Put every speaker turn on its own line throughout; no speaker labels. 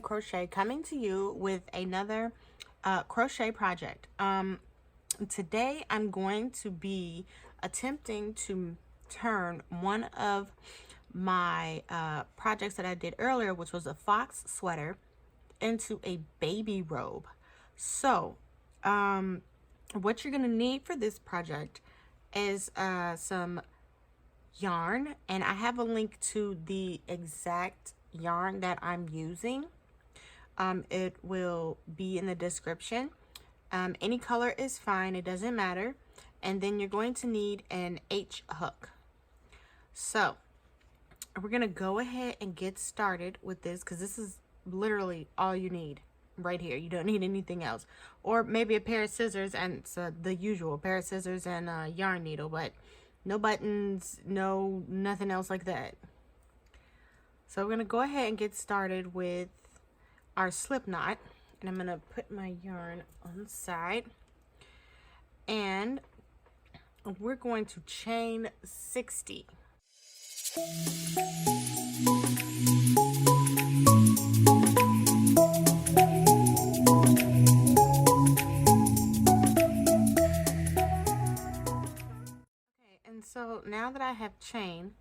Crochet coming to you with another crochet project. Today I'm going to be attempting to turn one of my projects that I did earlier, which was a fox sweater, into a baby robe. So what you're gonna need for this project is some yarn, and I have a link to the exact yarn that I'm using. It will be in the description. Any color is fine, it doesn't matter. And then you're going to need an H hook. So we're gonna go ahead and get started with this, because this is literally all you need right here. You don't need anything else, or maybe a pair of scissors, and it's the usual pair of scissors and a yarn needle, but no buttons, nothing else like that. So we're gonna go ahead and get started with our slip knot, and I'm gonna put my yarn on the side, and we're going to chain 60. So now that I have chained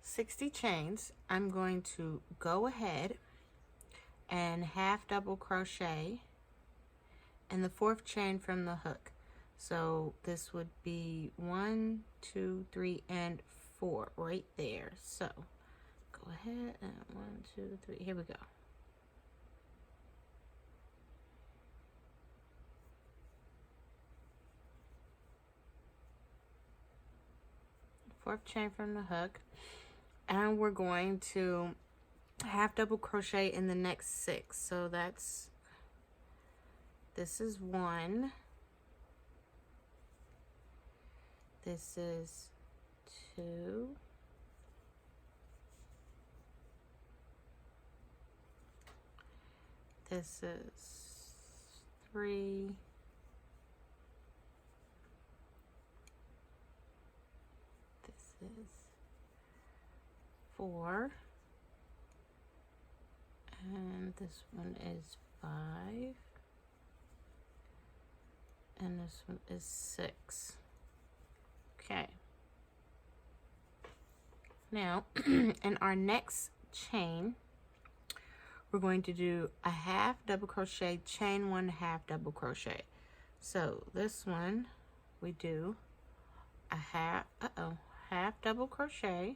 60 chains, I'm going to go ahead and half double crochet in the 4th chain from the hook. So this would be 1, 2, 3, and 4 right there. So go ahead and 1, 2, 3, here we go. Fourth chain from the hook, and we're going to half double crochet in the next 6. So this is 1, this is 2, this is 3, is 4, and this one is 5, and this one is 6. Okay, now in our next chain we're going to do a half double crochet, chain 1, half double crochet. So this one we do a half double crochet,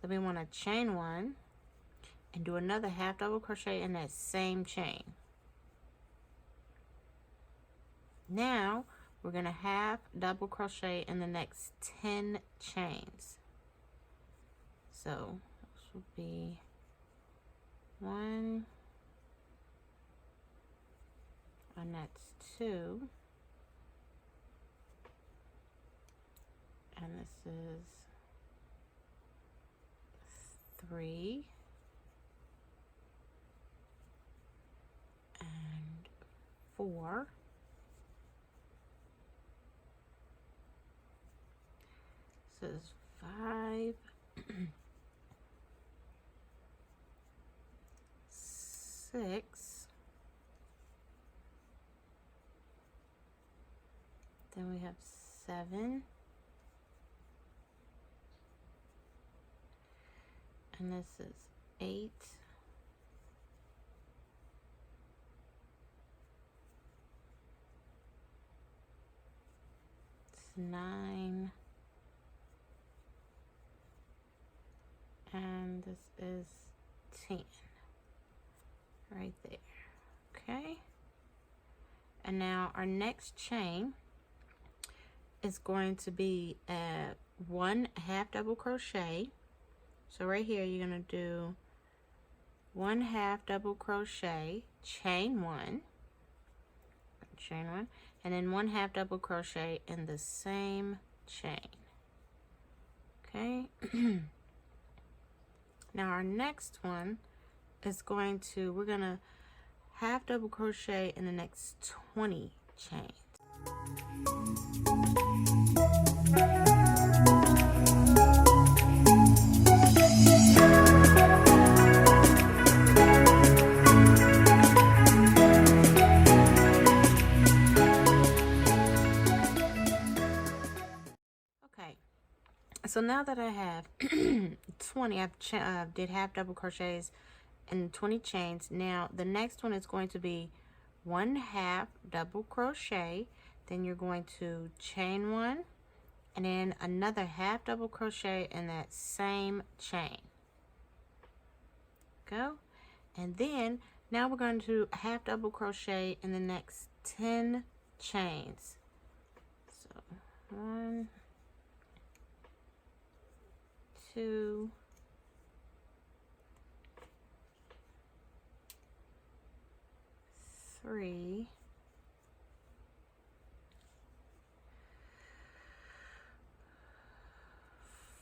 then we want to chain 1 and do another half double crochet in that same chain. Now we're going to half double crochet in the next 10 chains. So this will be 1, and that's 2, and this is 3, and 4, this is 5, 6, then we have 7, and this is 8, it's 9, and this is 10 right there. Okay, and now our next chain is going to be at 1 half double crochet. So right here you're going to do 1 half double crochet, chain 1, and then 1 half double crochet in the same chain. Okay. Now our next one is going to, we're going to half double crochet in the next 20 chains. So now that I have 20, did half double crochets and 20 chains. Now the next one is going to be 1/2 double crochet, then you're going to chain 1, and then another half double crochet in that same chain. Go. And then now we're going to half double crochet in the next 10 chains. So 1, 2, 3,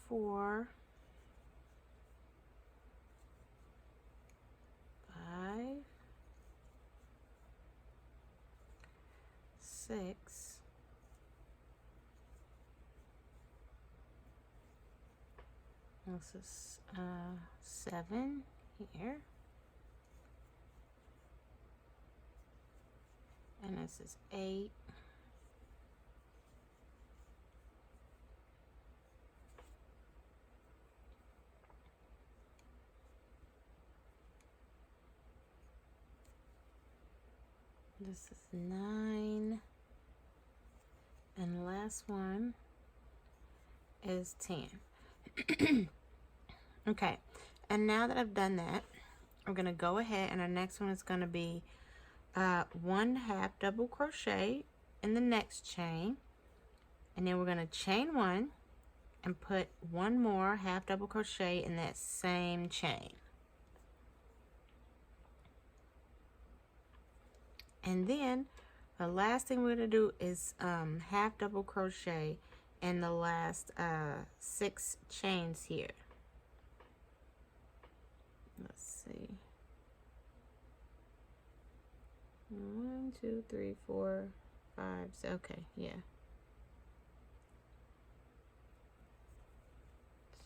4, 5, 6, 7 here, and this is 8, this is 9, and the last one is 10. Okay, and now that I've done that, I'm going to go ahead, and our next one is going to be 1/2 double crochet in the next chain, and then we're going to chain 1 and put 1 more half double crochet in that same chain. And then the last thing we're going to do is half double crochet in the last 6 chains here. Let's see. 1, 2, 3, 4, 5. Okay, yeah.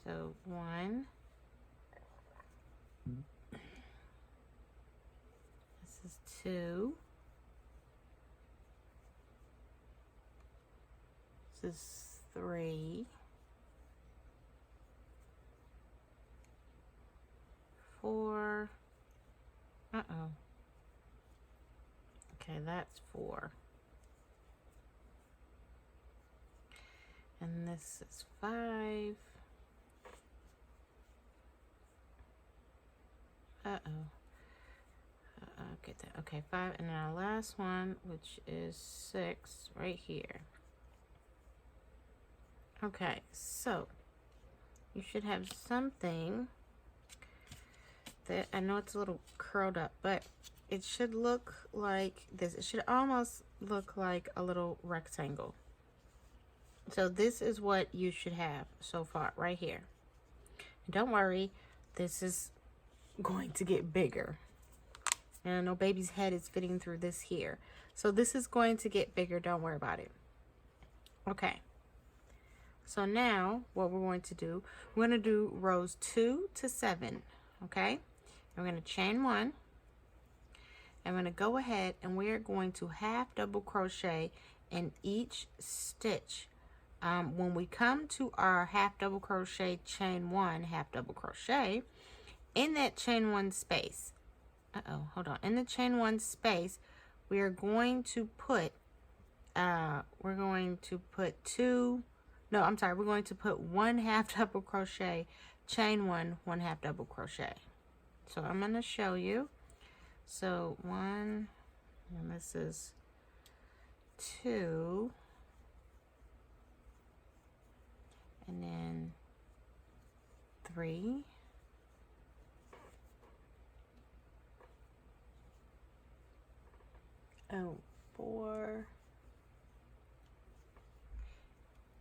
So 1. This is 2. This is 3. 4. Okay, that's 4. And this is 5. Get that. Okay, 5, and then our last one, which is 6, right here. Okay, so you should have something that, I know it's a little curled up, but it should look like this. It should almost look like a little rectangle. So this is what you should have so far right here. Don't worry, this is going to get bigger. And I know baby's head is fitting through this here. So this is going to get bigger. Don't worry about it. Okay. So now what we're going to do, we're going to do rows 2 to 7. Okay. We're going to chain 1. I'm going to go ahead and we're going to half double crochet in each stitch. When we come to our half double crochet, chain 1, half double crochet, in that chain 1 space, hold on. In the chain 1 space, we are going to put, we're going to put 1 half double crochet, chain 1, 1 half double crochet. So I'm going to show you. So 1, and this is 2, and then 3, oh, 4,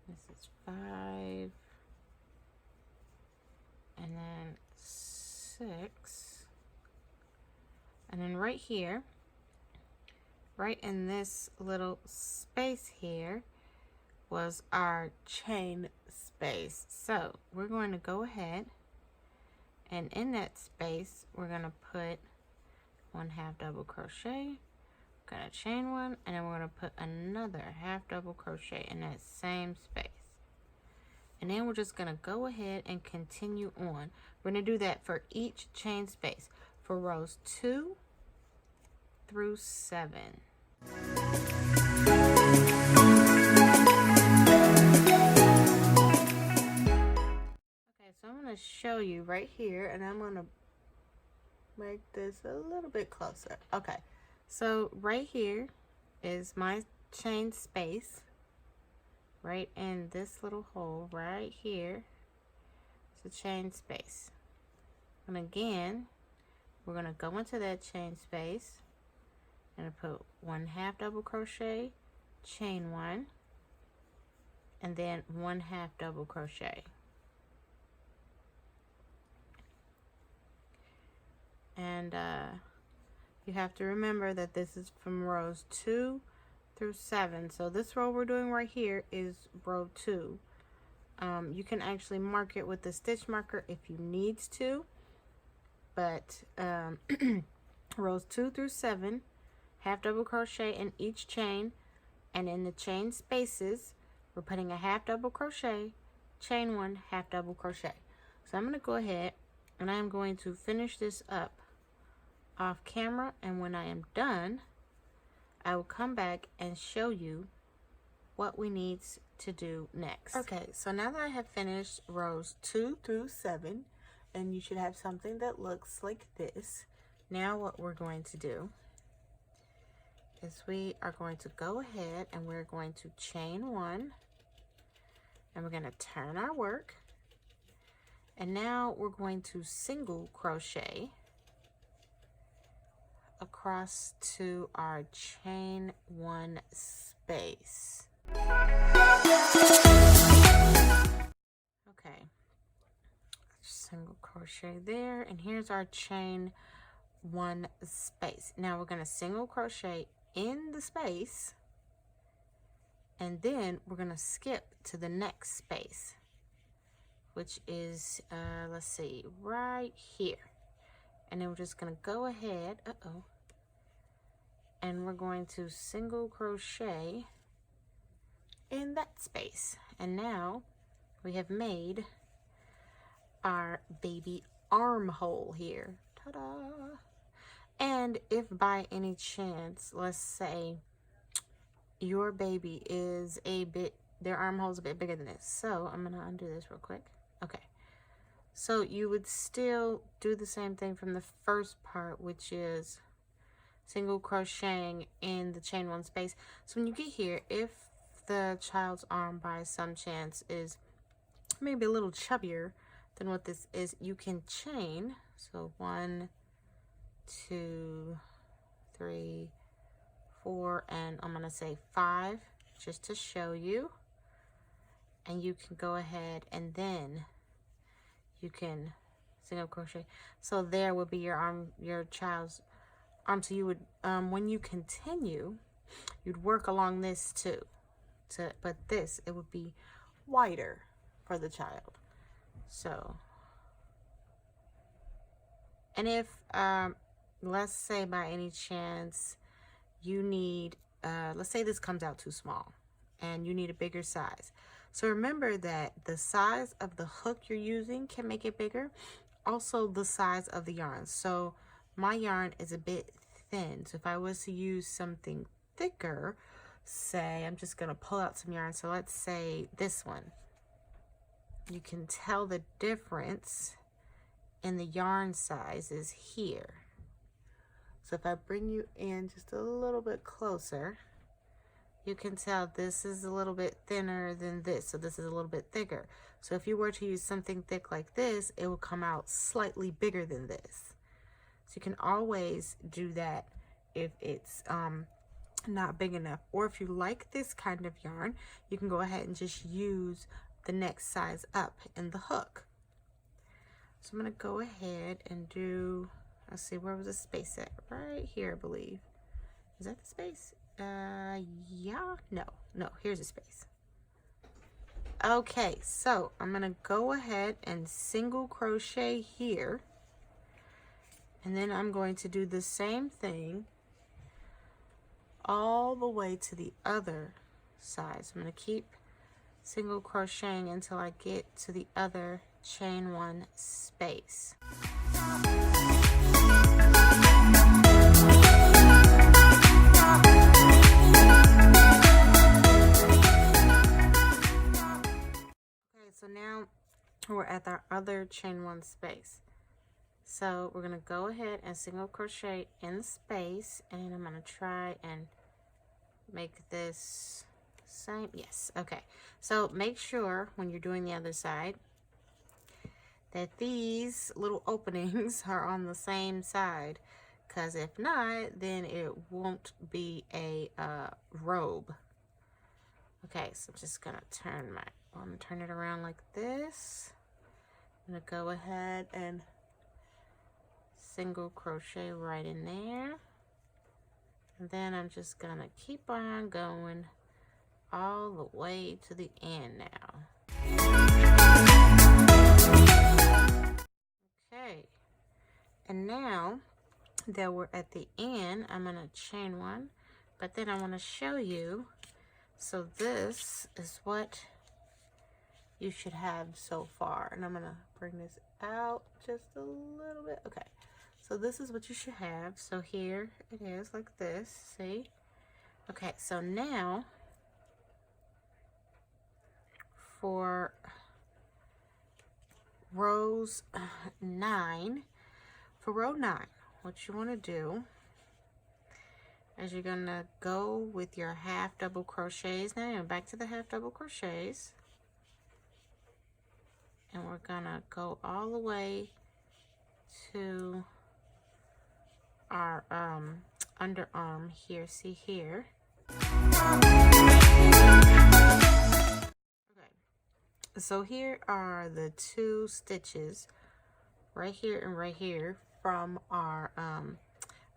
this is 5, and then 6, and then right here, right in this little space here, was our chain space. So we're going to go ahead, and in that space we're going to put 1 half double crochet, gonna chain 1, and then we're going to put another half double crochet in that same space. And then we're just gonna go ahead and continue on. We're gonna do that for each chain space for rows 2 through 7. Okay, so I'm gonna show you right here, and I'm gonna make this a little bit closer. Okay, so right here is my chain space. Right in this little hole right here is a chain space. And again, we're going to go into that chain space and put 1/2 double crochet, chain 1, and then 1/2 double crochet. And you have to remember that this is from rows 2 through 7. So this row we're doing right here is row 2. You can actually mark it with the stitch marker if you need to, but rows 2 through 7, half double crochet in each chain, and in the chain spaces we're putting a half double crochet, chain 1, half double crochet. So I'm going to go ahead and I'm going to finish this up off camera, and when I am done I will come back and show you what we need to do next. Okay, so now that I have finished rows 2 through 7, and you should have something that looks like this. Now what we're going to do is we are going to go ahead and we're going to chain 1, and we're going to turn our work, and now we're going to single crochet across to our chain 1 space. Okay, single crochet there, and here's our chain 1 space. Now we're going to single crochet in the space, and then we're going to skip to the next space, which is let's see, right here. And then we're just going to go ahead, and we're going to single crochet in that space. And now we have made our baby armhole here. Ta-da! And if by any chance, let's say your baby is their armhole's a bit bigger than this. So I'm going to undo this real quick. Okay. So you would still do the same thing from the first part, which is single crocheting in the chain 1 space. So when you get here, if the child's arm by some chance is maybe a little chubbier than what this is, you can chain. So 1, 2, 3, 4, and I'm going to say 5 just to show you. And you can go ahead and then you can single crochet. So there would be your arm, your child's arm. So you would, when you continue, you'd work along this too. But this, it would be wider for the child. So, and if, let's say by any chance you need, let's say this comes out too small and you need a bigger size. So remember that the size of the hook you're using can make it bigger. Also the size of the yarn. So my yarn is a bit thin. So if I was to use something thicker, say I'm just going to pull out some yarn. So let's say this one. You can tell the difference in the yarn sizes here. So if I bring you in just a little bit closer, you can tell this is a little bit thinner than this. So this is a little bit thicker. So if you were to use something thick like this, it will come out slightly bigger than this. So you can always do that if it's not big enough. Or if you like this kind of yarn, you can go ahead and just use the next size up in the hook. So I'm going to go ahead and do, let's see, where was the space at? Right here, I believe. Is that the space? Yeah, no, here's a space. Okay, so I'm going to go ahead and single crochet here. And then I'm going to do the same thing all the way to the other side. So I'm going to keep single crocheting until I get to the other chain one space. Okay, so now we're at our other chain one space. So we're gonna go ahead and single crochet in the space, and I'm gonna try and make this same. Yes, okay. So make sure when you're doing the other side that these little openings are on the same side, because if not, then it won't be a robe. Okay, so I'm just gonna turn turn it around like this. I'm gonna go ahead and single crochet right in there, and then I'm just gonna keep on going all the way to the end now. Okay, and now that we're at the end, I'm gonna chain one, but then I want to show you. So this is what you should have so far, and I'm gonna bring this out just a little bit. Okay, so this is what you should have. So here it is, like this. See? Okay, so now for rows 9, for row 9, what you want to do is you're gonna go with your half double crochets now, and back to the half double crochets, and we're gonna go all the way to our underarm here. See here? Okay, so here are the 2 stitches right here and right here from our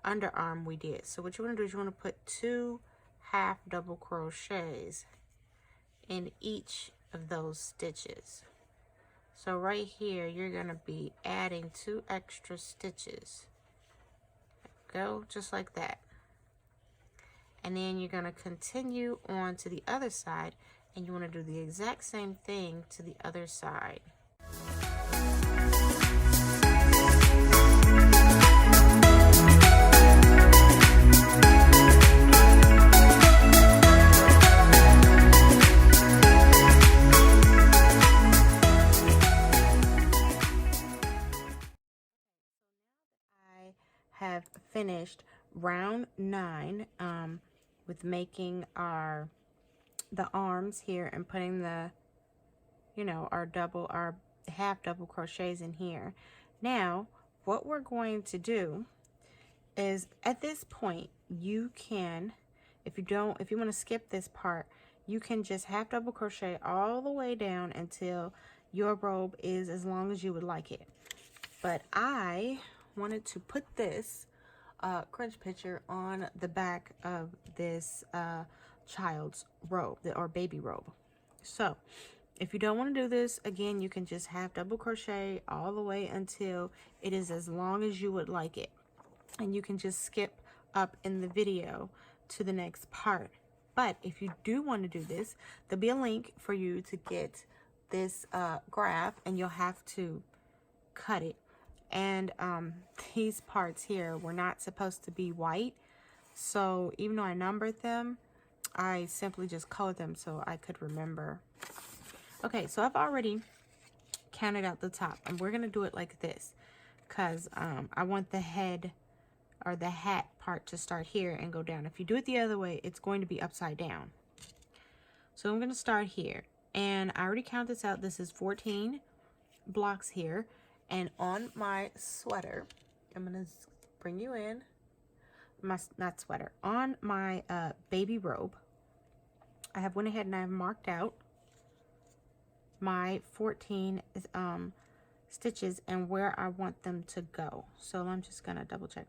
underarm we did. So what you want to do is you want to put 2 half double crochets in each of those stitches. So right here you're going to be adding 2 extra stitches. Go just like that. And then you're going to continue on to the other side, and you want to do the exact same thing to the other side. Have finished round 9 with making the arms here and putting the our half double crochets in here. Now what we're going to do is, at this point, you can, if you want to skip this part, you can just half double crochet all the way down until your robe is as long as you would like it. But I wanted to put this crunch picture on the back of this child's robe, or baby robe. So if you don't want to do this, again, you can just half double crochet all the way until it is as long as you would like it, and you can just skip up in the video to the next part. But if you do want to do this, there'll be a link for you to get this graph, and you'll have to cut it. And these parts here were not supposed to be white, so even though I numbered them, I simply just colored them so I could remember. Okay, so I've already counted out the top, and we're gonna do it like this because I want the head or the hat part to start here and go down. If you do it the other way, it's going to be upside down. So I'm gonna start here, and I already counted this out. This is 14 blocks here. And on my sweater, I'm going to bring you in, not sweater, on my baby robe, I have went ahead and I've marked out my 14 stitches and where I want them to go. So I'm just going to double check.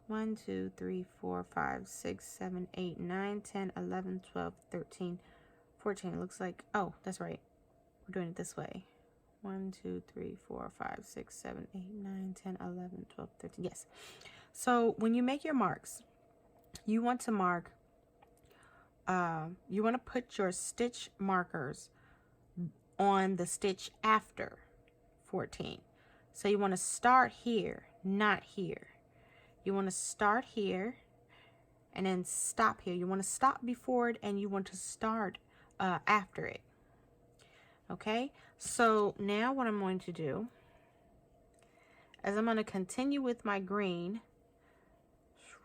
1, 2, 3, 4, 5, 6, 7, 8, 9, 10, 11, 12, 13, 14. It looks like, oh, that's right. We're doing it this way. 1, 2, 3, 4, 5, 6, 7, 8, 9, 10, 11, 12, 13. Yes. So when you make your marks, you want to mark, you want to put your stitch markers on the stitch after 14. So you want to start here, not here. You want to start here and then stop here. You want to stop before it and you want to start after it. Okay, so now what I'm going to do is I'm going to continue with my green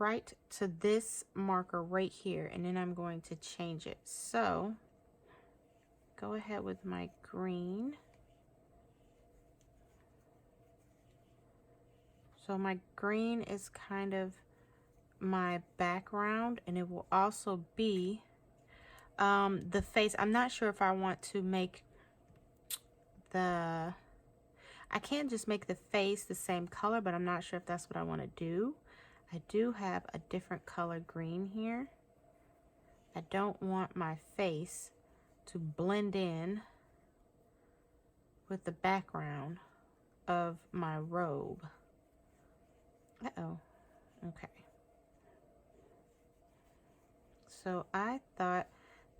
right to this marker right here, and then I'm going to change it. So go ahead with my green. So my green is kind of my background, and it will also be the face. I'm not sure if I want to make I can't just make the face the same color, but I'm not sure if that's what I want to do. I do have a different color green here. I don't want my face to blend in with the background of my robe. Uh-oh. Okay. So I thought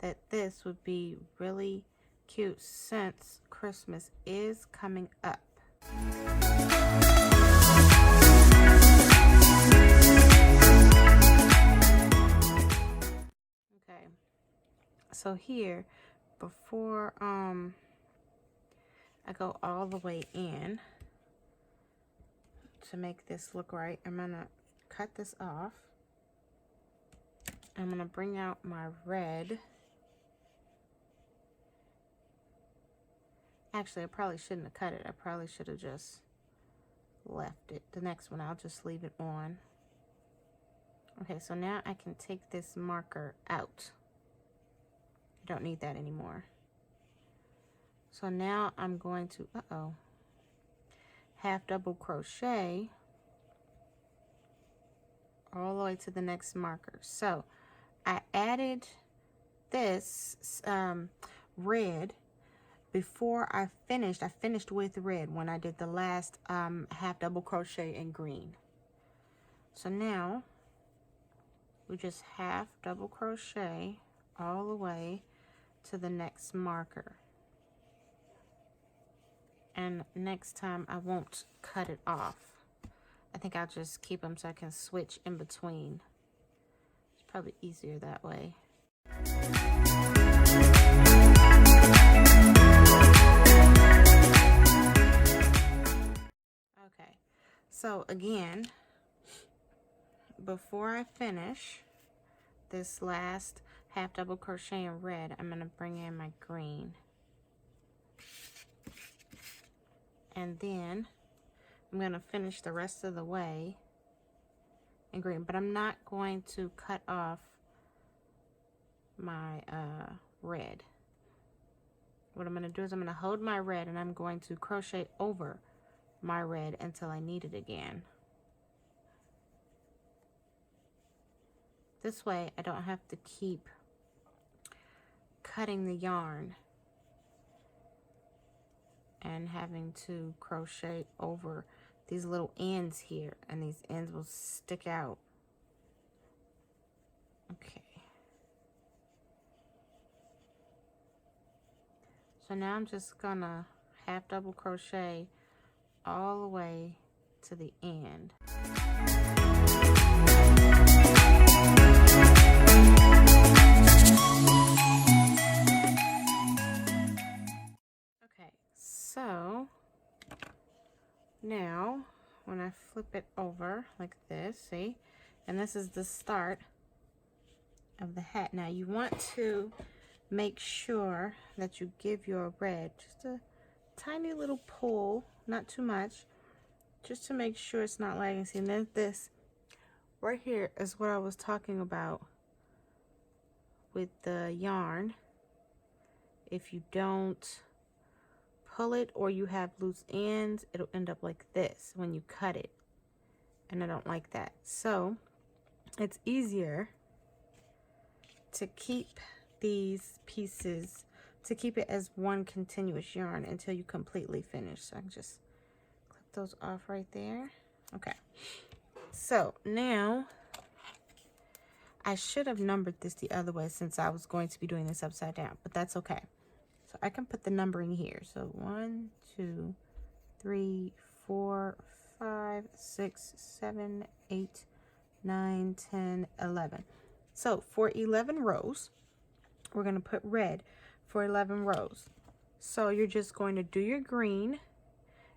that this would be really cute since Christmas is coming up. Okay. So here, before I go all the way in to make this look right, I'm gonna cut this off. I'm gonna bring out my red. Actually, I probably shouldn't have cut it. I probably should have just left it. The next one, I'll just leave it on. Okay, so now I can take this marker out. I don't need that anymore. So now I'm going to, half double crochet all the way to the next marker. So I added this red before I finished with red when I did the last half double crochet in green. So now we just half double crochet all the way to the next marker. And next time I won't cut it off. I think I'll just keep them so I can switch in between. It's probably easier that way. Okay, so again, before I finish this last half double crochet in red, I'm going to bring in my green. And then I'm going to finish the rest of the way in green, but I'm not going to cut off my red. What I'm going to do is I'm going to hold my red and I'm going to crochet over my red until I need it again. This way I don't have to keep cutting the yarn and having to crochet over these little ends here, and these ends will stick out. Okay. So now I'm just gonna half double crochet all the way to the end. Okay, so now when I flip it over like this, see, and this is the start of the hat. Now you want to make sure that you give your red just a tiny little pull, not too much, just to make sure it's not lagging. See, and then this right here is what I was talking about with the yarn. If you don't pull it or you have loose ends, it'll end up like this when you cut it, and I don't like that. So it's easier to keep these pieces, to keep it as one continuous yarn until you completely finish. So I can just clip those off right there. Okay, so now I should have numbered this the other way since I was going to be doing this upside down, but that's okay. So I can put the numbering here. So 1, 2, 3, 4, 5, 6, 7, 8, 9, 10, 11. So for 11 rows, we're going to put red for 11 rows. So you're just going to do your green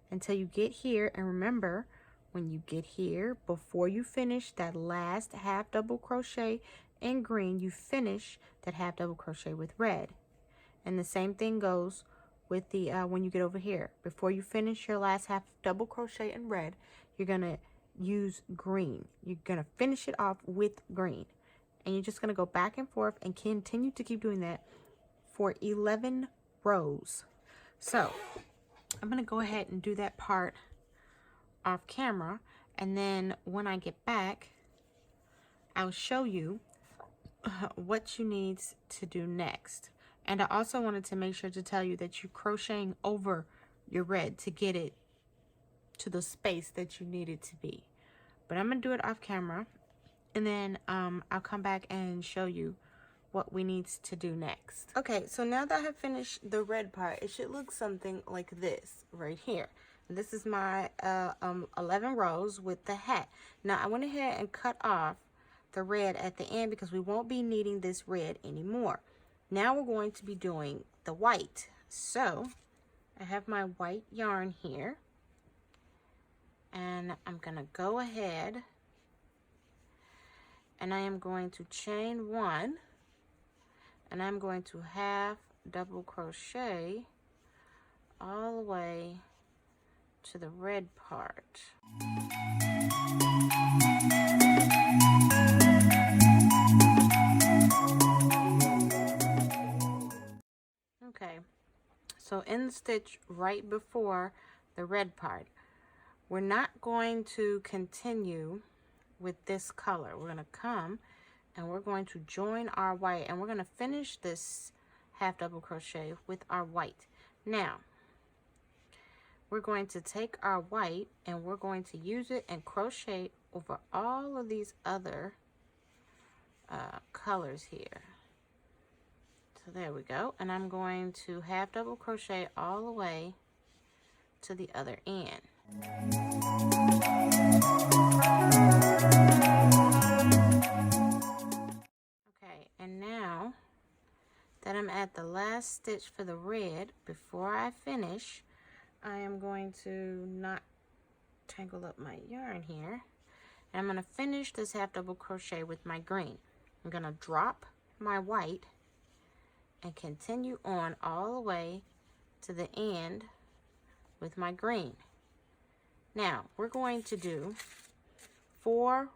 until you get here. And remember, when you get here, before you finish that last half double crochet in green, you finish that half double crochet with red. And the same thing goes with the when you get over here. Before you finish your last half double crochet in red, you're going to use green. You're going to finish it off with green. And you're just going to go back and forth and continue to keep doing that for 11 rows. So I'm going to go ahead and do that part off camera, and then when I get back, I'll show you what you need to do next. And I also wanted to make sure to tell you that you're crocheting over your red to get it to the space that you need it to be. But I'm going to do it off camera, and then I'll come back and show you what we need to do next. Okay, so now that I have finished the red part, it should look something like this right here. And this is my 11 rows with the hat. Now I went ahead and cut off the red at the end because we won't be needing this red anymore. Now we're going to be doing the white. So I have my white yarn here, and I'm gonna go ahead and I am going to chain 1, and I'm going to half double crochet all the way to the red part. Okay, so in the stitch right before the red part, we're not going to continue with this color. We're going to come and we're going to join our white, and we're going to finish this half double crochet with our white. Now we're going to take our white and we're going to use it and crochet over all of these other colors here. So there we go, and I'm going to half double crochet all the way to the other end. Okay, and now that I'm at the last stitch for the red, before I finish, I am going to not tangle up my yarn here, and I'm going to finish this half double crochet with my green. I'm going to drop my white and continue on all the way to the end with my green. Now we're going to do 3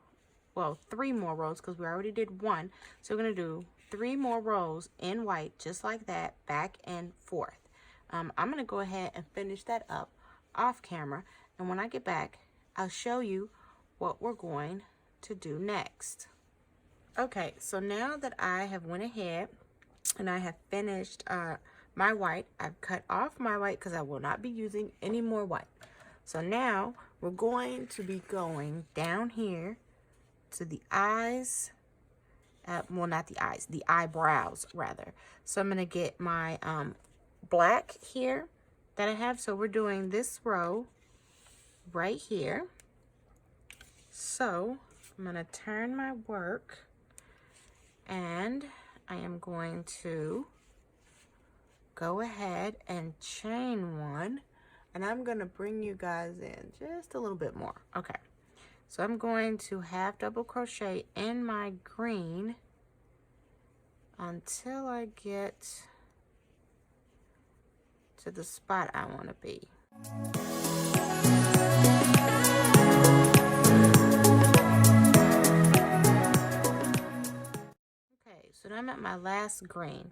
more rows because we already did 1, so we're going to do 3 more rows in white, just like that, back and forth. I'm going to go ahead and finish that up off camera, and when I get back, I'll show you what we're going to do next. Okay, so now that I have went ahead and I have finished my white, I've cut off my white because I will not be using any more white. So now we're going to be going down here to the eyes, well, not the eyes, the eyebrows rather. So I'm going to get my black here that I have. So we're doing this row right here. So I'm going to turn my work, and I am going to go ahead and chain 1, and I'm going to bring you guys in just a little bit more. Okay, so I'm going to half double crochet in my green until I get to the spot I want to be. Okay, so I'm at my last green,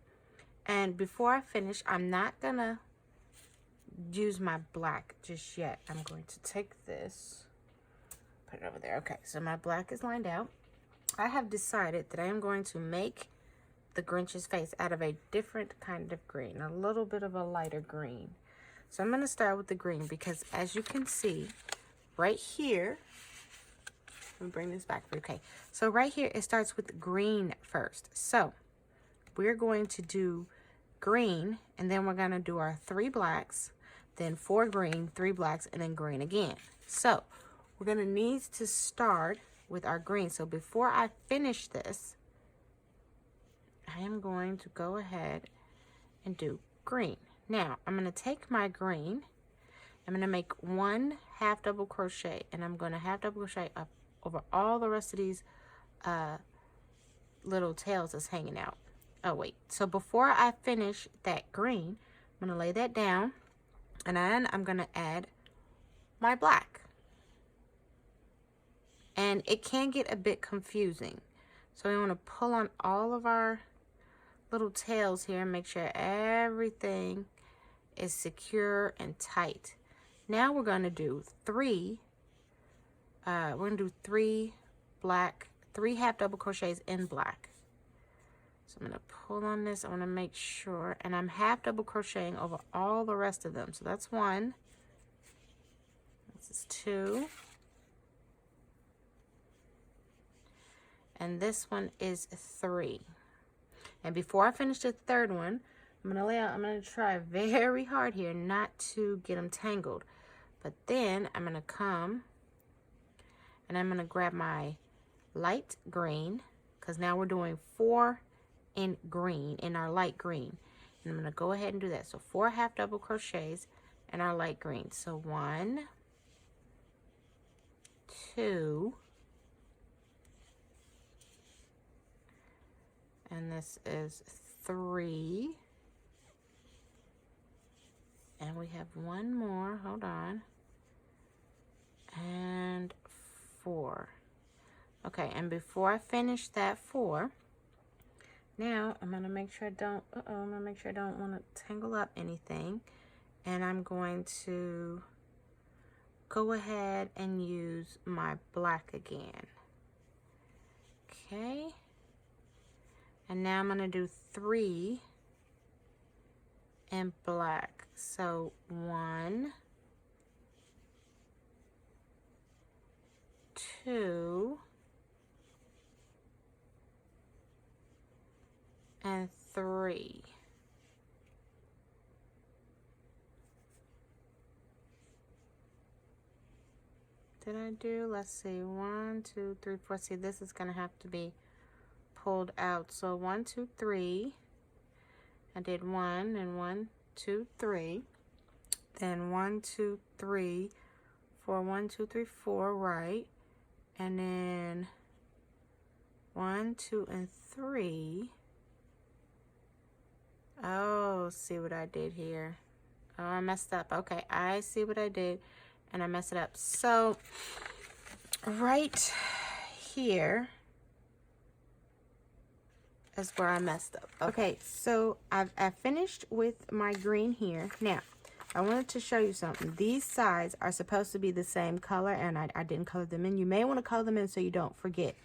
and before I finish, I'm not gonna use my black just yet. I'm going to take this, put it over there. Okay, so my black is lined out. I have decided that I am going to make the Grinch's face out of a different kind of green, a little bit of a lighter green. So I'm going to start with the green because, as you can see right here, let me bring this back for you. Okay, so right here it starts with green first. So we're going to do green, and then we're gonna do our 3 blacks, then 4 green, 3 blacks, and then green again. So we're gonna need to start with our green. So before I finish this, I am going to go ahead and do green. Now I'm gonna take my green, I'm gonna make 1 half double crochet, and I'm gonna half double crochet up over all the rest of these little tails that's hanging out. Oh wait, so before I finish that green, I'm gonna lay that down, and then I'm gonna add my black. And it can get a bit confusing, so we want to pull on all of our little tails here and make sure everything is secure and tight. Now we're going to do 3 black, 3 half double crochets in black. So I'm going to pull on this. I want to make sure, and I'm half double crocheting over all the rest of them. So that's 1, this is 2, and this one is 3. And before I finish the third one, I'm gonna try very hard here not to get them tangled. But then I'm gonna come and I'm gonna grab my light green, because now we're doing 4 in green, in our light green. And I'm gonna go ahead and do that. So 4 half double crochets in our light green. So 1, 2, and this is 3, and we have 1 more, hold on, and 4. Okay, and before I finish that 4, now I'm gonna make sure I don't, I'm gonna make sure I don't want to tangle up anything, and I'm going to go ahead and use my black again. Okay. And now I'm going to do 3 in black. So 1, 2, and 3. Did I do? Let's see. 1, 2, 3, 4. See, this is going to have to be pulled out. So 1, 2, 3. I did 1 and 1, 2, 3. Then 1, 2, 3, 4, 1, 2, 3, 4, right. And then 1, 2, and 3. Oh, see what I did here. Oh, I messed up. Okay, I see what I did, and I messed it up. So right here is where I messed up. Okay, so I finished with my green here. Now, I wanted to show you something. These sides are supposed to be the same color, and I didn't color them in. You may want to color them in so you don't forget.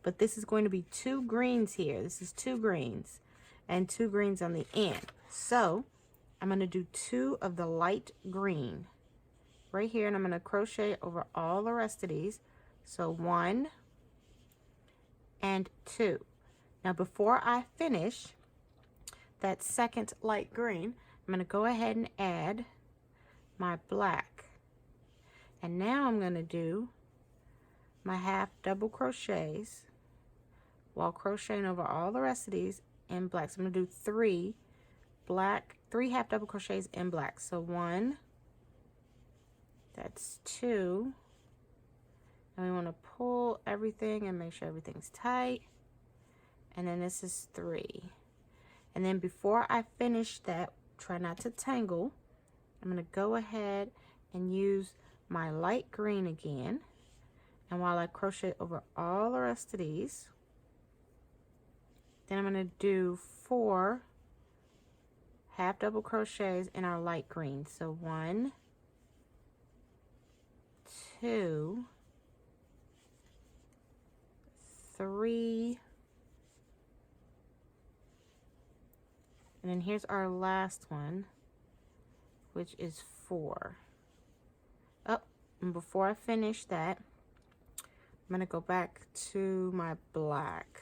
But this is going to be 2 greens here. This is 2 greens and 2 greens on the end. So I'm going to do 2 of the light green right here, and I'm going to crochet over all the rest of these. So 1 and 2. Now before I finish that second light green, I'm going to go ahead and add my black. And now I'm going to do my half double crochets while crocheting over all the rest of these in black. So I'm going to do 3 black, 3 half double crochets in black. So 1, that's 2, and we want to pull everything and make sure everything's tight. And then this is 3. And then before I finish that, try not to tangle, I'm going to go ahead and use my light green again. And while I crochet over all the rest of these, then I'm going to do 4 half double crochets in our light green. So 1, 2, 3, and then here's our last one, which is 4. Oh, and before I finish that, I'm going to go back to my black.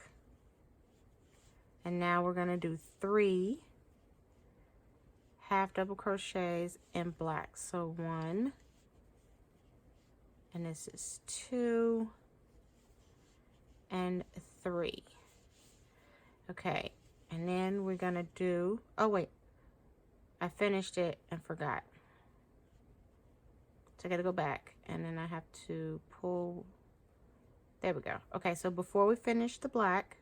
And now we're going to do 3 half double crochets in black. So 1, and this is 2 and 3. Okay, and then we're gonna do, oh wait, I finished it and forgot. So I gotta go back, and then I have to pull, there we go. Okay, so before we finish the black,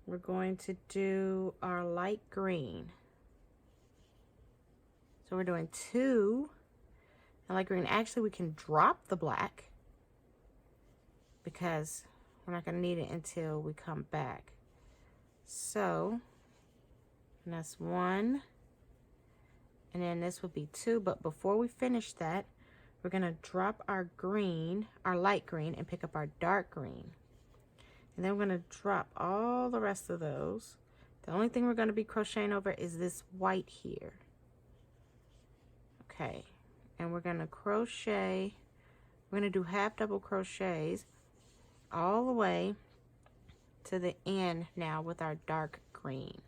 we're going to do our light green. So we're doing 2 and light green. Actually, we can drop the black because we're not gonna need it until we come back. So, and that's 1, and then this would be 2, but before we finish that, we're gonna drop our green, our light green, and pick up our dark green. And then we're gonna drop all the rest of those. The only thing we're gonna be crocheting over is this white here. Okay, and we're gonna crochet, we're gonna do half double crochets all the way to the end now with our dark green.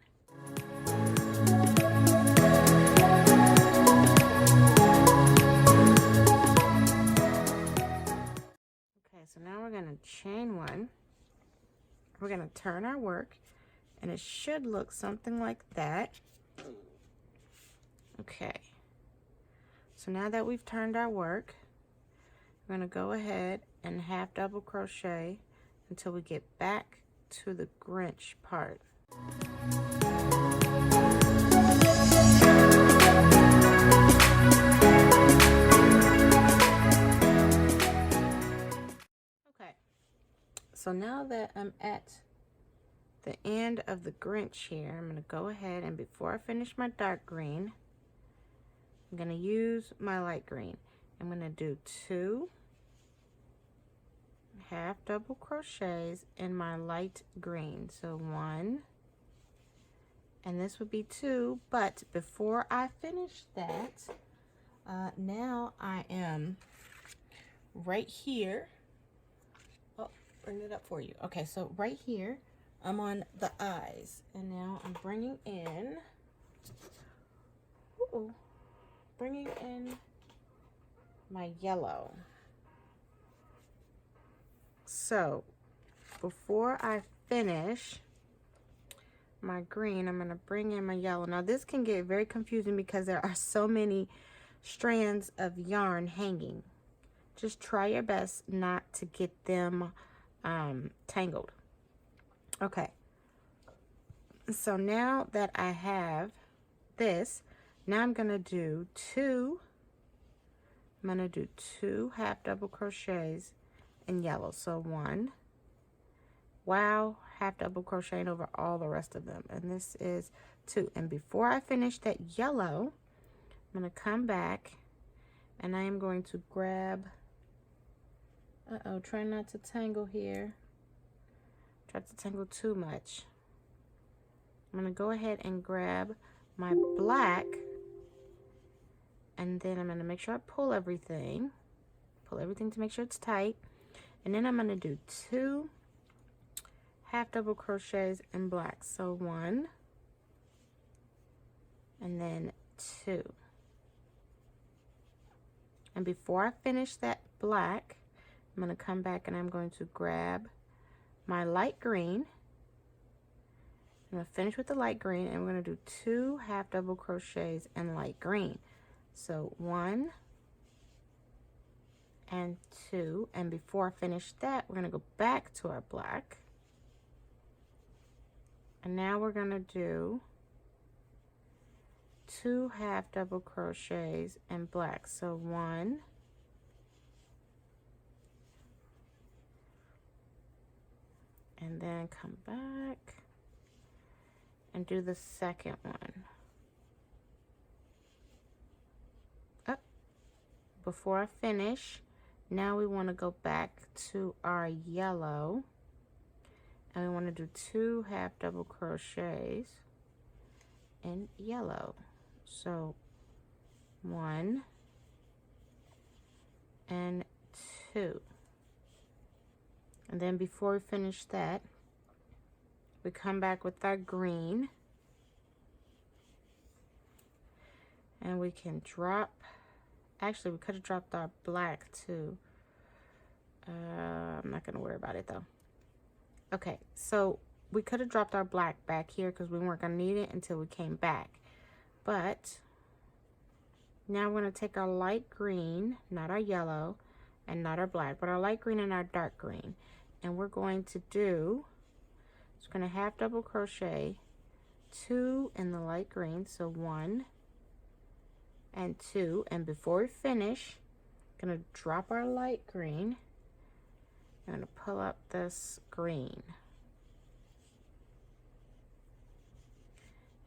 Okay, so now we're gonna chain 1. We're gonna turn our work, and it should look something like that. Okay, so now that we've turned our work, we're gonna go ahead and half double crochet until we get back to the Grinch part. Okay, so now that I'm at the end of the Grinch here, I'm gonna go ahead, and before I finish my dark green, I'm gonna use my light green. I'm gonna do 2 half double crochets in my light green. So 1, and this would be 2, but before I finish that, now I am right here. Oh, bring it up for you. Okay, so right here, I'm on the eyes, and now I'm bringing in, my yellow. So before I finish my green, I'm going to bring in my yellow. Now this can get very confusing because there are so many strands of yarn hanging. Just try your best not to get them tangled. Okay, so now that I have this, now I'm going to do 2 half double crochets in yellow. So 1, wow, half double crocheting over all the rest of them, and this is 2. And before I finish that yellow, I'm going to come back, and I am going to grab, try not to tangle here, try to tangle too much. I'm going to go ahead and grab my black, and then I'm going to make sure I pull everything to make sure it's tight, and then I'm going to do 2 half double crochets in black. So 1, and then 2. And before I finish that black, I'm going to come back, and I'm going to grab my light green. I'm going to finish with the light green, and we're going to do 2 half double crochets in light green. So 1 and 2, and before I finish that, we're going to go back to our black, and now we're going to do 2 half double crochets in black. So 1, and then come back and do the second one. Up. Before I finish, now we want to go back to our yellow, and we want to do 2 half double crochets in yellow. So 1 and 2. And then before we finish that, we come back with our green, And we can drop, actually we could have dropped our black too. I'm not gonna worry about it though. Okay, so we could have dropped our black back here because we weren't gonna need it until we came back. But now we're gonna take our light green, not our yellow, and not our black, but our light green and our dark green. And we're going to do, it's gonna half double crochet 2 in the light green, so 1 and 2, and before we finish, gonna drop our light green. I'm gonna pull up this green,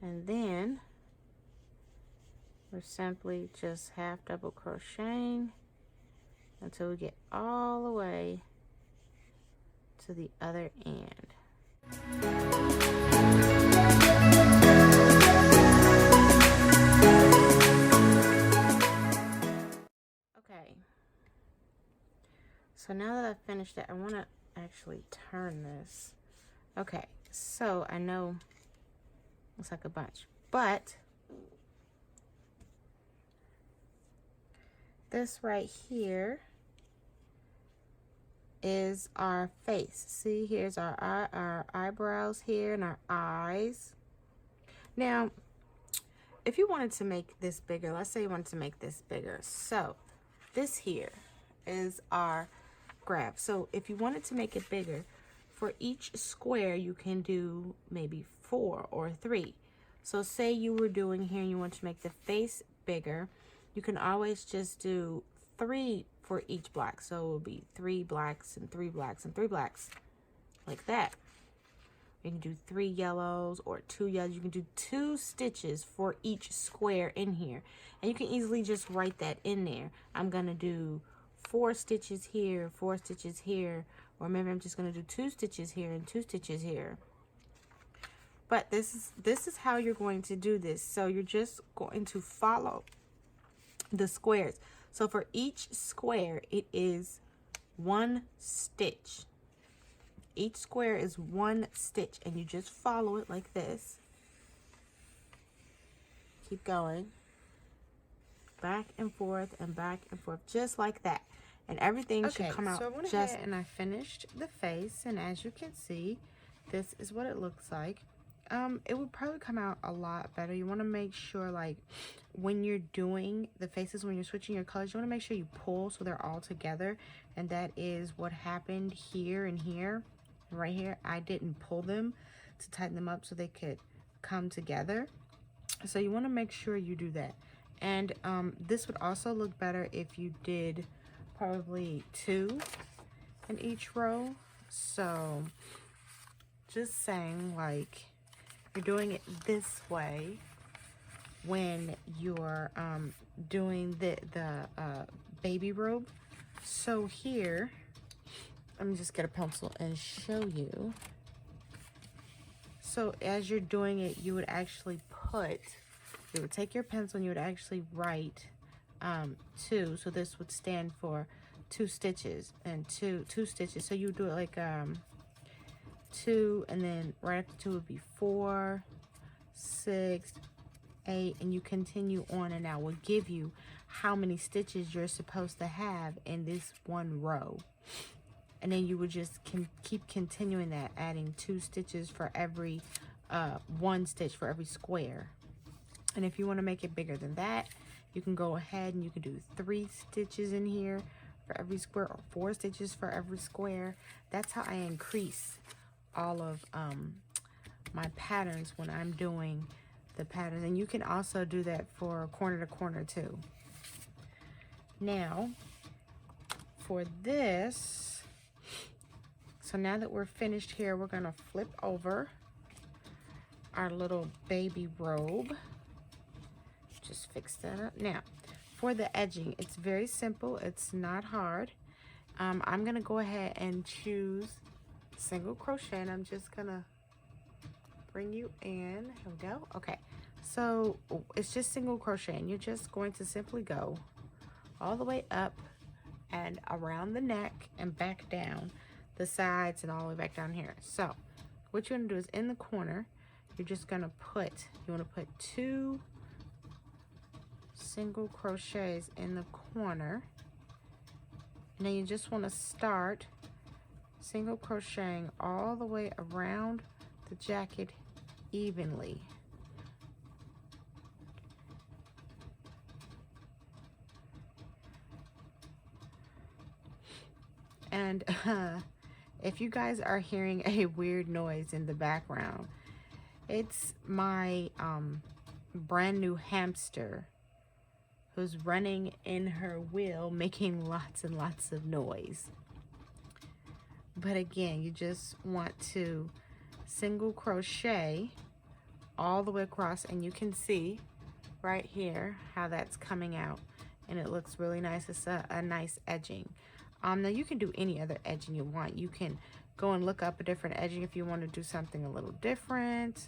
and then we're simply just half double crocheting until we get all the way to the other end. Okay, so now that I've finished it, I want to actually turn this. Okay, so I know it's like a bunch, but this right here is our face. See, here's our eyebrows here and our eyes. Now, if you wanted to make this bigger, let's say you wanted to make this bigger. So this here is our grab. So if you wanted to make it bigger, for each square you can do maybe 4 or 3. So say you were doing here and you want to make the face bigger, you can always just do 3 for each block. So it will be 3 blacks and 3 blacks and 3 blacks, like that. You can do 3 yellows or 2 yellows. You can do 2 stitches for each square in here. And you can easily just write that in there. I'm going to do 4 stitches here, 4 stitches here, or maybe I'm just going to do 2 stitches here and 2 stitches here. But this is how you're going to do this. So you're just going to follow the squares. So for each square, it is 1 stitch. Each square is 1 stitch, and you just follow it like this. Keep going. Back and forth and back and forth, just like that. And everything should come out. So I went ahead and I finished the face, and as you can see, this is what it looks like. It would probably come out a lot better. You want to make sure, like, when you're doing the faces, when you're switching your colors, you want to make sure you pull so they're all together. And that is what happened here and here. Right here, I didn't pull them to tighten them up so they could come together. So you want to make sure you do that. And this would also look better if you did probably 2 in each row. So just saying, like, you're doing it this way when you're doing the baby robe. So here, let me just get a pencil and show you. So as you're doing it, you would actually you would take your pencil and you would actually write 2. So this would stand for 2 stitches and two stitches. So you would do it like 2, and then right after 2 would be 4, 6, 8, and you continue on, and that will give you how many stitches you're supposed to have in this one row. And then you would just keep continuing that, adding 2 stitches for every 1 stitch for every square. And if you want to make it bigger than that, you can go ahead and you can do 3 stitches in here for every square, or 4 stitches for every square. That's how I increase all of my patterns when I'm doing the patterns. And you can also do that for corner to corner too. Now for this, so now that we're finished here, we're gonna flip over our little baby robe. Just fix that up. Now for the edging, it's very simple, it's not hard. I'm gonna go ahead and choose single crochet, and I'm just gonna bring you in. Here we go. Okay, so it's just single crochet, and you're just going to simply go all the way up and around the neck and back down the sides and all the way back down here. So what you're gonna do is in the corner, you're just gonna put, you want to put 2 single crochets in the corner. And then you just want to start single crocheting all the way around the jacket evenly. And if you guys are hearing a weird noise in the background, it's my brand new hamster who's running in her wheel, making lots and lots of noise. But again, you just want to single crochet all the way across, and you can see right here how that's coming out, and it looks really nice. It's a nice edging. Now you can do any other edging you want. You can go and look up a different edging if you want to do something a little different,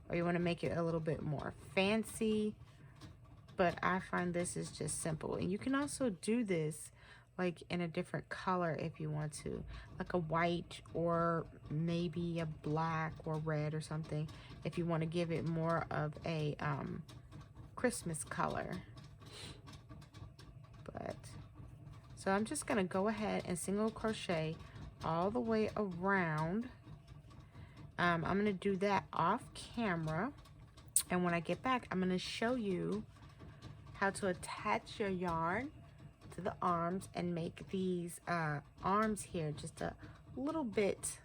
or you want to make it a little bit more fancy. But I find this is just simple. And you can also do this like in a different color if you want to, like a white or maybe a black or red or something, if you want to give it more of a Christmas color. But so I'm just gonna go ahead and single crochet all the way around. I'm gonna do that off camera, and when I get back, I'm gonna show you how to attach your yarn to the arms and make these arms here just a little bit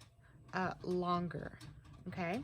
longer, okay?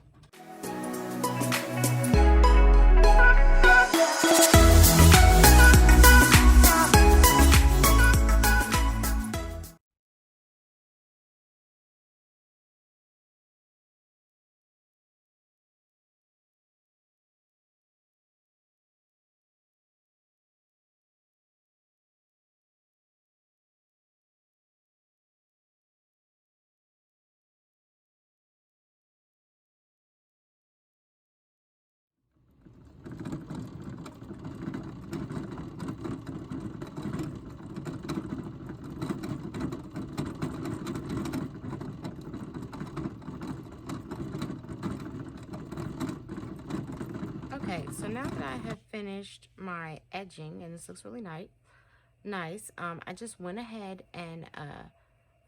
Okay, so now that I have finished my edging, and this looks really nice, I just went ahead and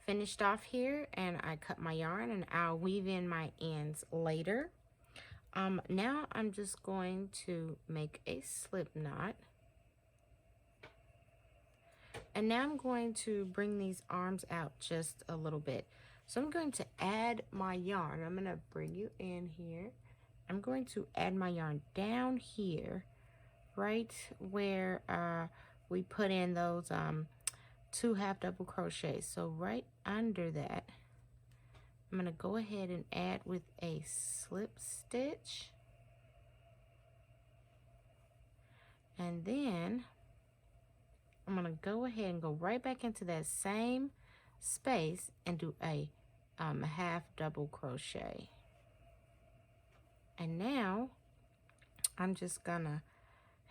finished off here, and I cut my yarn, and I'll weave in my ends later. Now I'm just going to make a slip knot. And now I'm going to bring these arms out just a little bit. So I'm going to add my yarn. I'm going to bring you in here. I'm going to add my yarn down here, right where we put in those 2 half double crochets. So right under that, I'm going to go ahead and add with a slip stitch. And then I'm going to go ahead and go right back into that same space and do a half double crochet. And now I'm just gonna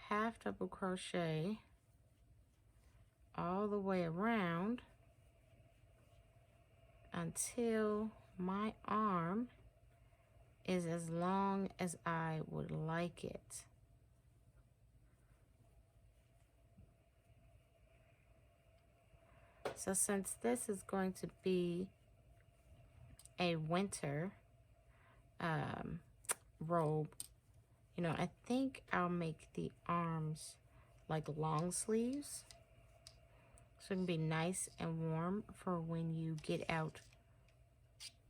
half double crochet all the way around until my arm is as long as I would like it. So since this is going to be a winter robe, you know, I think I'll make the arms like long sleeves, so it can be nice and warm for when you get out,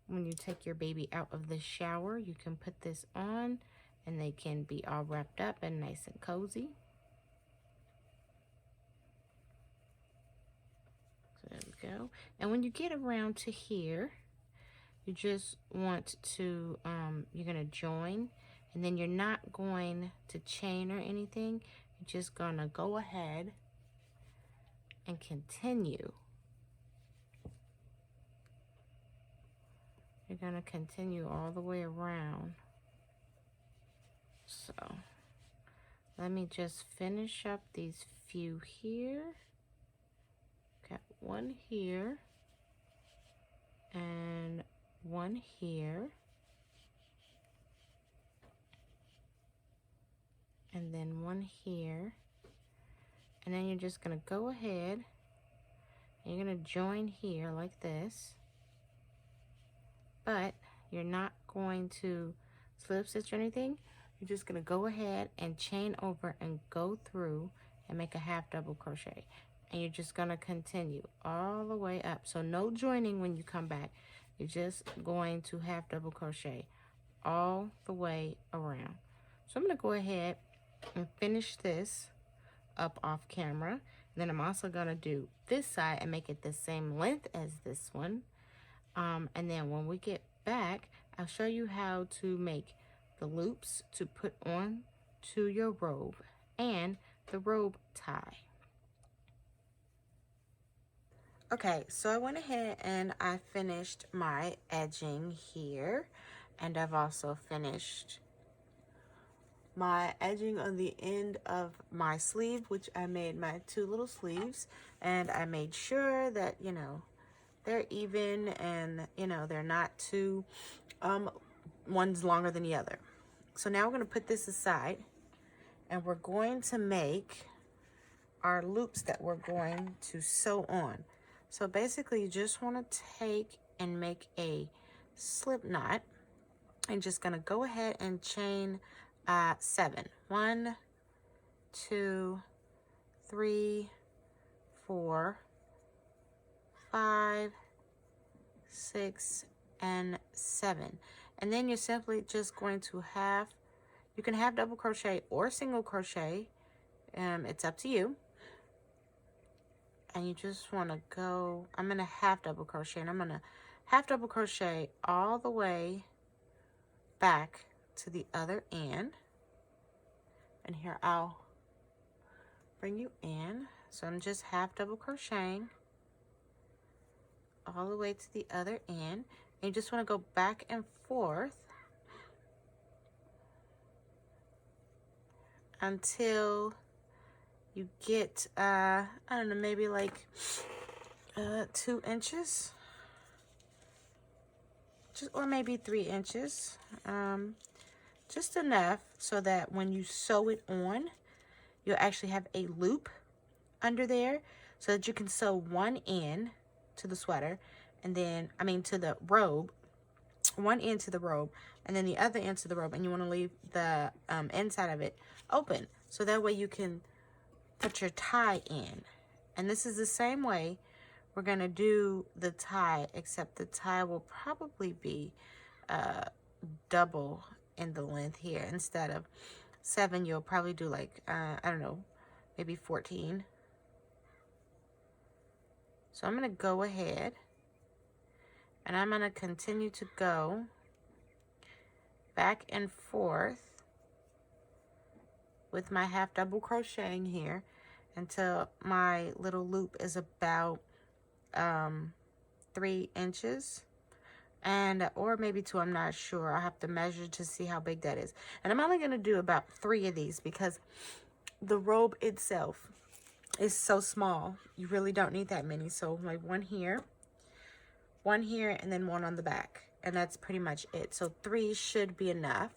when you take your baby out of the shower. You can put this on and they can be all wrapped up and nice and cozy. So there we go. And when you get around to here, you just want to, you're going to join, and then you're not going to chain or anything. You're just going to go ahead and continue. You're going to continue all the way around. So let me just finish up these few here. Got one here and one here, and then one here, And then you're just going to go ahead and you're going to join here like this. But you're not going to slip stitch or anything. You're just going to go ahead and chain over and go through and make a half double crochet. And you're just going to continue all the way up. So no joining when you come back. You're just going to half double crochet all the way around. So I'm going to go ahead and finish this up off camera. And then I'm also going to do this side and make it the same length as this one. And then when we get back, I'll show you how to make the loops to put on to your robe and the robe tie. Okay, so I went ahead and I finished my edging here, and I've also finished my edging on the end of my sleeve, which I made my 2 little sleeves, and I made sure that, you know, they're even and, you know, they're not too, one's longer than the other. So now we're going to put this aside and we're going to make our loops that we're going to sew on. So basically you just want to take and make a slip knot and just going to go ahead and chain 7. 1, 2, 3, 4, 5, 6, and 7. And then you're simply just going to you can have double crochet or single crochet. It's up to you. And you just want to go, I'm going to half double crochet, and I'm going to half double crochet all the way back to the other end. And here I'll bring you in. So I'm just half double crocheting all the way to the other end. And you just want to go back and forth until you get, I don't know, maybe like 2 inches. Or maybe 3 inches. Just enough so that when you sew it on, you'll actually have a loop under there so that you can sew one end to the sweater and then, to the robe, one end to the robe and then the other end to the robe, and you want to leave the inside of it open so that way you can put your tie in. And this is the same way we're going to do the tie, except the tie will probably be double in the length here. Instead of 7, you'll probably do like, I don't know, maybe 14. So I'm going to go ahead and I'm going to continue to go back and forth with my half double crocheting here until my little loop is about 3 inches. Or maybe 2, I'm not sure. I'll have to measure to see how big that is. And I'm only going to do about 3 of these because the robe itself is so small. You really don't need that many. So like one here, and then 1 on the back. And that's pretty much it. So 3 should be enough.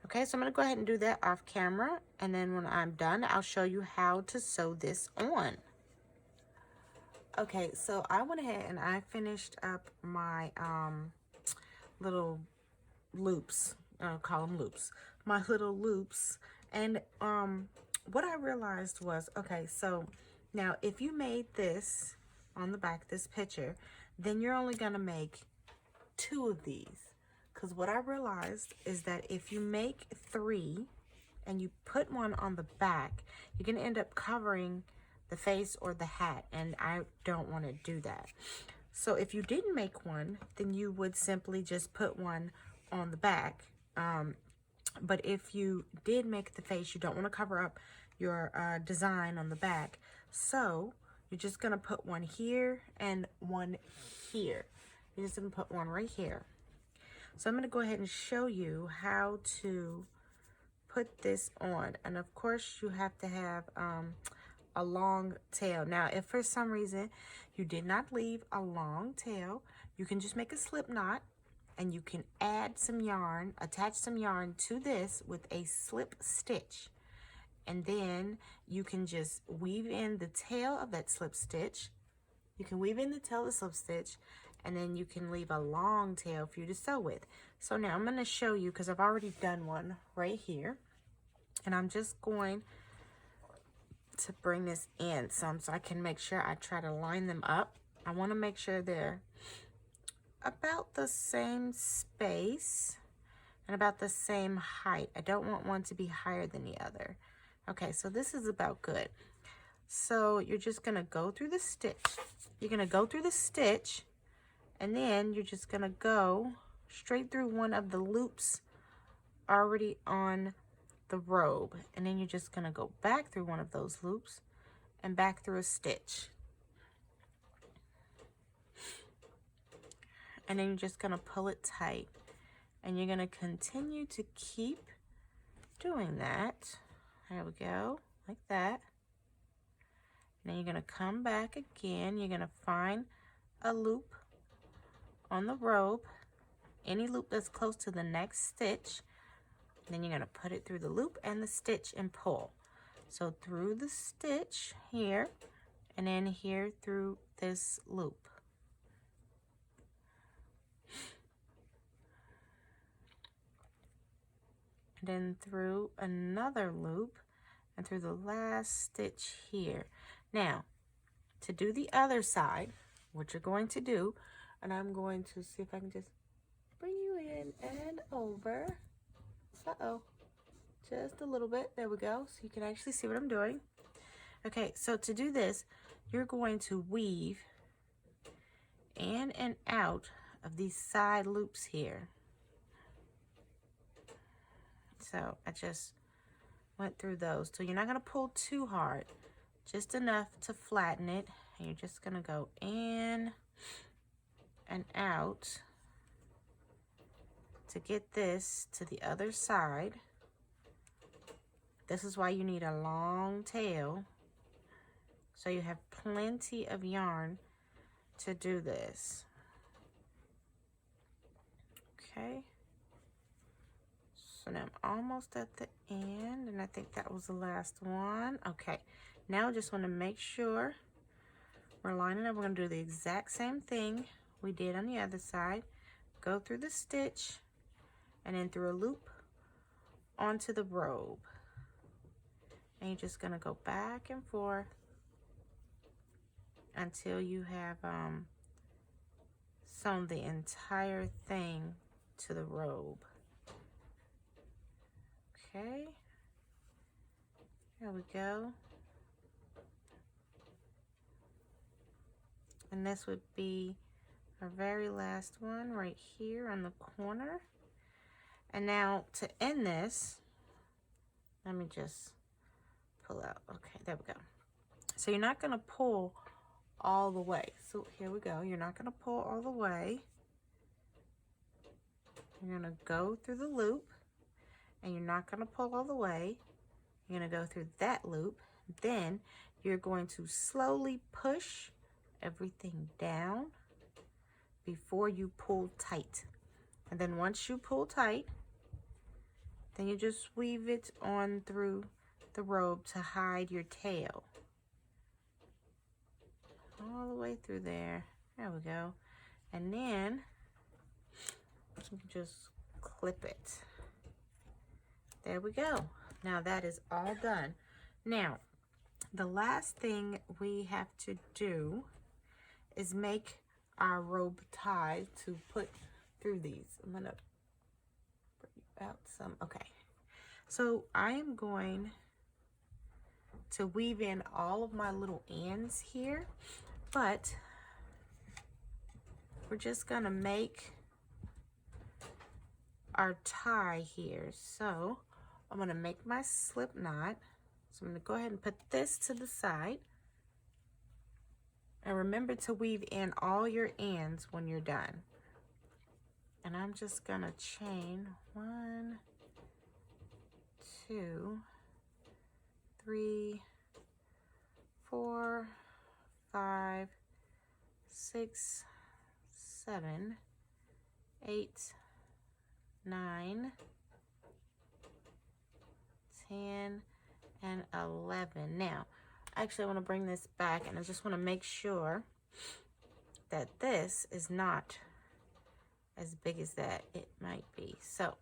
Okay, so I'm going to go ahead and do that off camera. And then when I'm done, I'll show you how to sew this on. Okay, so I went ahead and I finished up my little loops. I'll call them loops. My little loops. And what I realized was, okay, so now if you made this on the back, this picture, then you're only going to make 2 of these. Because what I realized is that if you make 3 and you put 1 on the back, you're going to end up covering the face or the hat, and I don't want to do that. So if you didn't make 1, then you would simply just put 1 on the back. But if you did make the face, you don't want to cover up your design on the back. So you're just going to put 1 here and 1 here. You're just going to put 1 right here. So I'm going to go ahead and show you how to put this on. And of course you have to have a long tail. Now, if for some reason you did not leave a long tail, you can just make a slip knot and you can add some yarn, attach some yarn to this with a slip stitch. And then you can just weave in the tail of that slip stitch. You can weave in the tail of the slip stitch, and then you can leave a long tail for you to sew with. So now I'm going to show you, because I've already done one right here, and I'm just going to bring this in some so I can make sure I try to line them up. I want to make sure they're about the same space and about the same height. I don't want one to be higher than the other. Okay, so this is about good. So you're just gonna go through the stitch. You're gonna go through the stitch, and then you're just gonna go straight through one of the loops already on the robe. And then you're just gonna go back through one of those loops and back through a stitch. And then you're just gonna pull it tight. And you're gonna continue to keep doing that. There we go, like that. And then you're gonna come back again. You're gonna find a loop on the robe, any loop that's close to the next stitch. And then you're gonna put it through the loop and the stitch and pull. So through the stitch here, and then here through this loop. And then through another loop and through the last stitch here. Now, to do the other side, what you're going to do, and I'm going to see if I can just bring you in and over. Uh-oh, just a little bit. There we go. So you can actually see what I'm doing. Okay, so to do this, you're going to weave in and out of these side loops here. So I just went through those. So you're not going to pull too hard, just enough to flatten it. And you're just going to go in and out to get this to the other side. This is why you need a long tail, so you have plenty of yarn to do this. Okay. So now I'm almost at the end, and I think that was the last one. Okay, now I just want to make sure we're lining up. We're going to do the exact same thing we did on the other side. Go through the stitch, and then through a loop onto the robe. And you're just going to go back and forth until you have sewn the entire thing to the robe. Okay, there we go. And this would be our very last one right here on the corner. And now to end this, let me just pull out. Okay, there we go. So you're not going to pull all the way. So here we go. You're not going to pull all the way. You're going to go through the loop. And you're not going to pull all the way. You're going to go through that loop. Then you're going to slowly push everything down before you pull tight. And then once you pull tight, then you just weave it on through the robe to hide your tail. All the way through there. There we go. And then you can just clip it. There we go. Now that is all done. Now, the last thing we have to do is make our robe tie to put through these. I'm gonna bring out some. Okay. So I am going to weave in all of my little ends here, but we're just gonna make our tie here. So I'm gonna make my slip knot. So I'm gonna go ahead and put this to the side. And remember to weave in all your ends when you're done. And I'm just gonna chain 1, 2, 3, 4, 5, 6, 7, 8, 9, 10, and 11. Now, actually I want to bring this back, and I just want to make sure that this is not as big as that it might be. So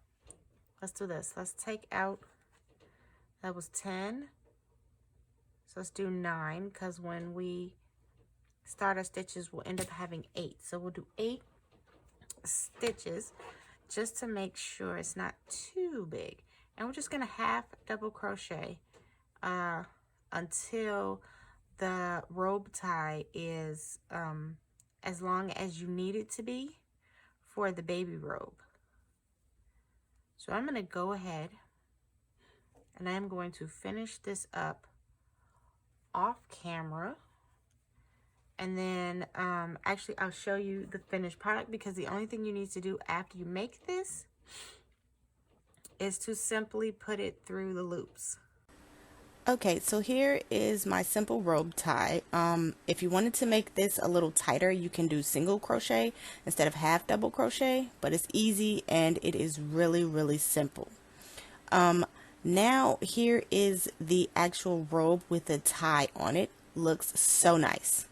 let's do this. Let's take out, that was 10. So let's do 9, because when we start our stitches, we'll end up having 8. So we'll do 8 stitches just to make sure it's not too big. And we're just going to half double crochet until the robe tie is as long as you need it to be for the baby robe. So I'm going to go ahead and I'm going to finish this up off camera, and then actually I'll show you the finished product, because the only thing you need to do after you make this is to simply put it through the loops. Okay, so here is my simple robe tie. If you wanted to make this a little tighter, you can do single crochet instead of half double crochet, but it's easy and it is really, really simple. Now here is the actual robe with the tie on it. Looks so nice.